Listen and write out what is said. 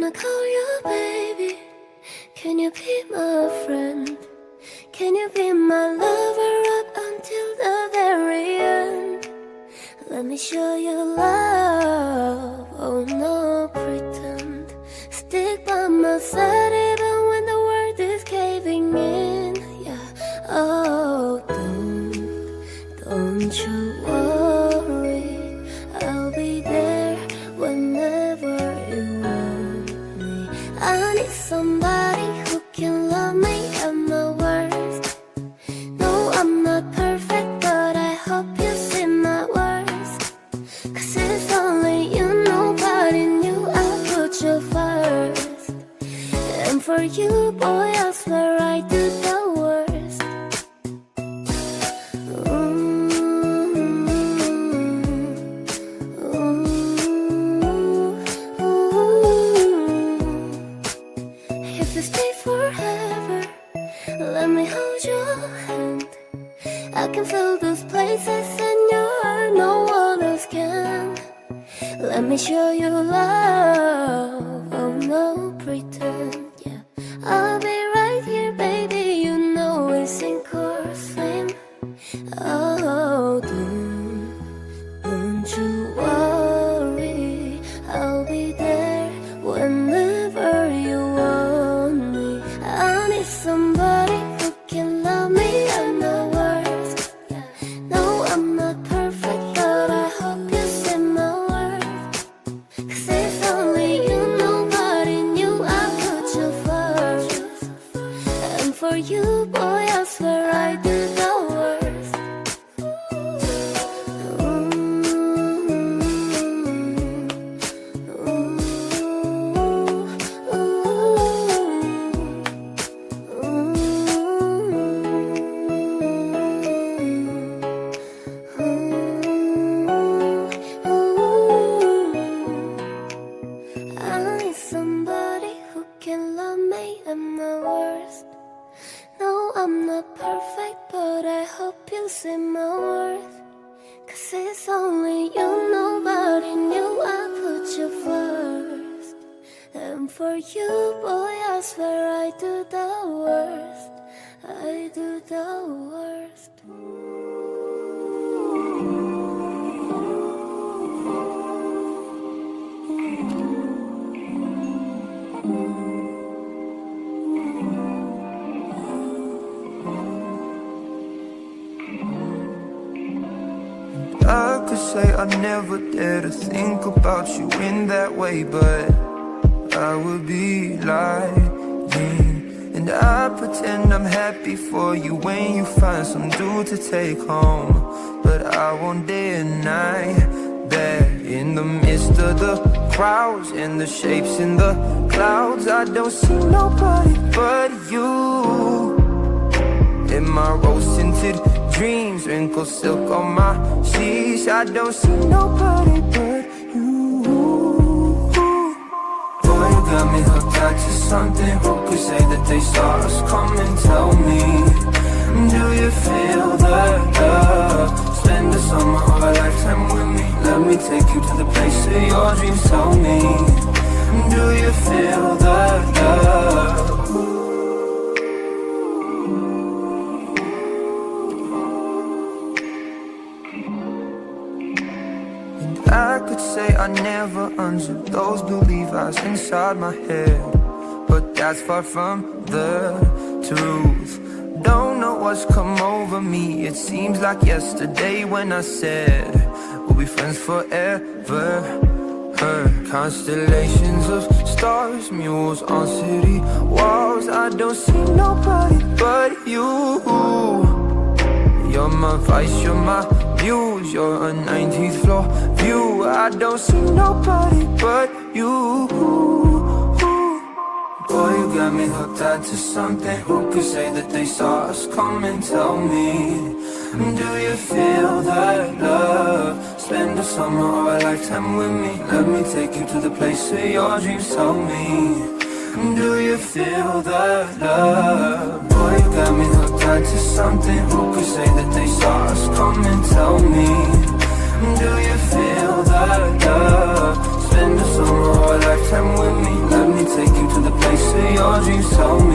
me call you baby. Can you be my friend? Can you be my lover up until the very end? Let me show you love, oh no pretend. Stick by my side even when the world is caving in, yeah. Oh, don't you worry, I'll be there whenever you want me. I need somebody who can love me at my worst. No, I'm not perfect, but I hope you see my worst. 'Cause it's only you, nobody knew I put you first. And for you, boy, I swear I do the worst. If you stay forever, let me hold your hand. I can feel those places and you're no one else can. Let me show you love, oh no pretend, yeah. I'll be right here, baby, you know it's in course flame. Oh, don't you worry, I'll be there whenever you want me. I need somebody who can love me at my worst. No, I'm not perfect, but I hope you see my worth. 'Cause it's only you, nobody knew I put you first. And for you, boy, I swear I do the worst. I need somebody who can love me at my worst. No, I'm not perfect, but I hope you see my worth. 'Cause it's only you, nobody knew I put you first. And for you, boy, I swear I do the worst. I do the worst. I could say I never dare to think about you in that way, but I would be lying. And I pretend I'm happy for you when you find some dude to take home. But I won't deny that in the midst of the crowds and the shapes in the clouds, I don't see nobody but you. In my rose-tinted dreams, wrinkled silk on my sheets, I don't see nobody but you. Boy, you got me hooked out to something. Who could say that they saw us? Come and tell me, do you feel the love? Spend the summer or a lifetime with me. Let me take you to the place of your dreams. Tell me, do you feel the love? I could say I never understood those belief eyes inside my head, but that's far from the truth. Don't know what's come over me. It seems like yesterday when I said we'll be friends forever. Constellations of stars, mules on city walls. I don't see nobody but you. You're my vice, you're my muse, you're a 19th floor view. I don't see nobody but you. Boy, you got me hooked out to something. Who could say that they saw us? Come and tell me, do you feel that love? Spend a summer or a lifetime with me. Let me take you to the place of your dreams. Tell me, do you feel that love? Boy, you got me hooked on to something. Who could say that they saw us? Come and tell me, do you feel that love? Spend a summer or a lifetime with me. Let me seems so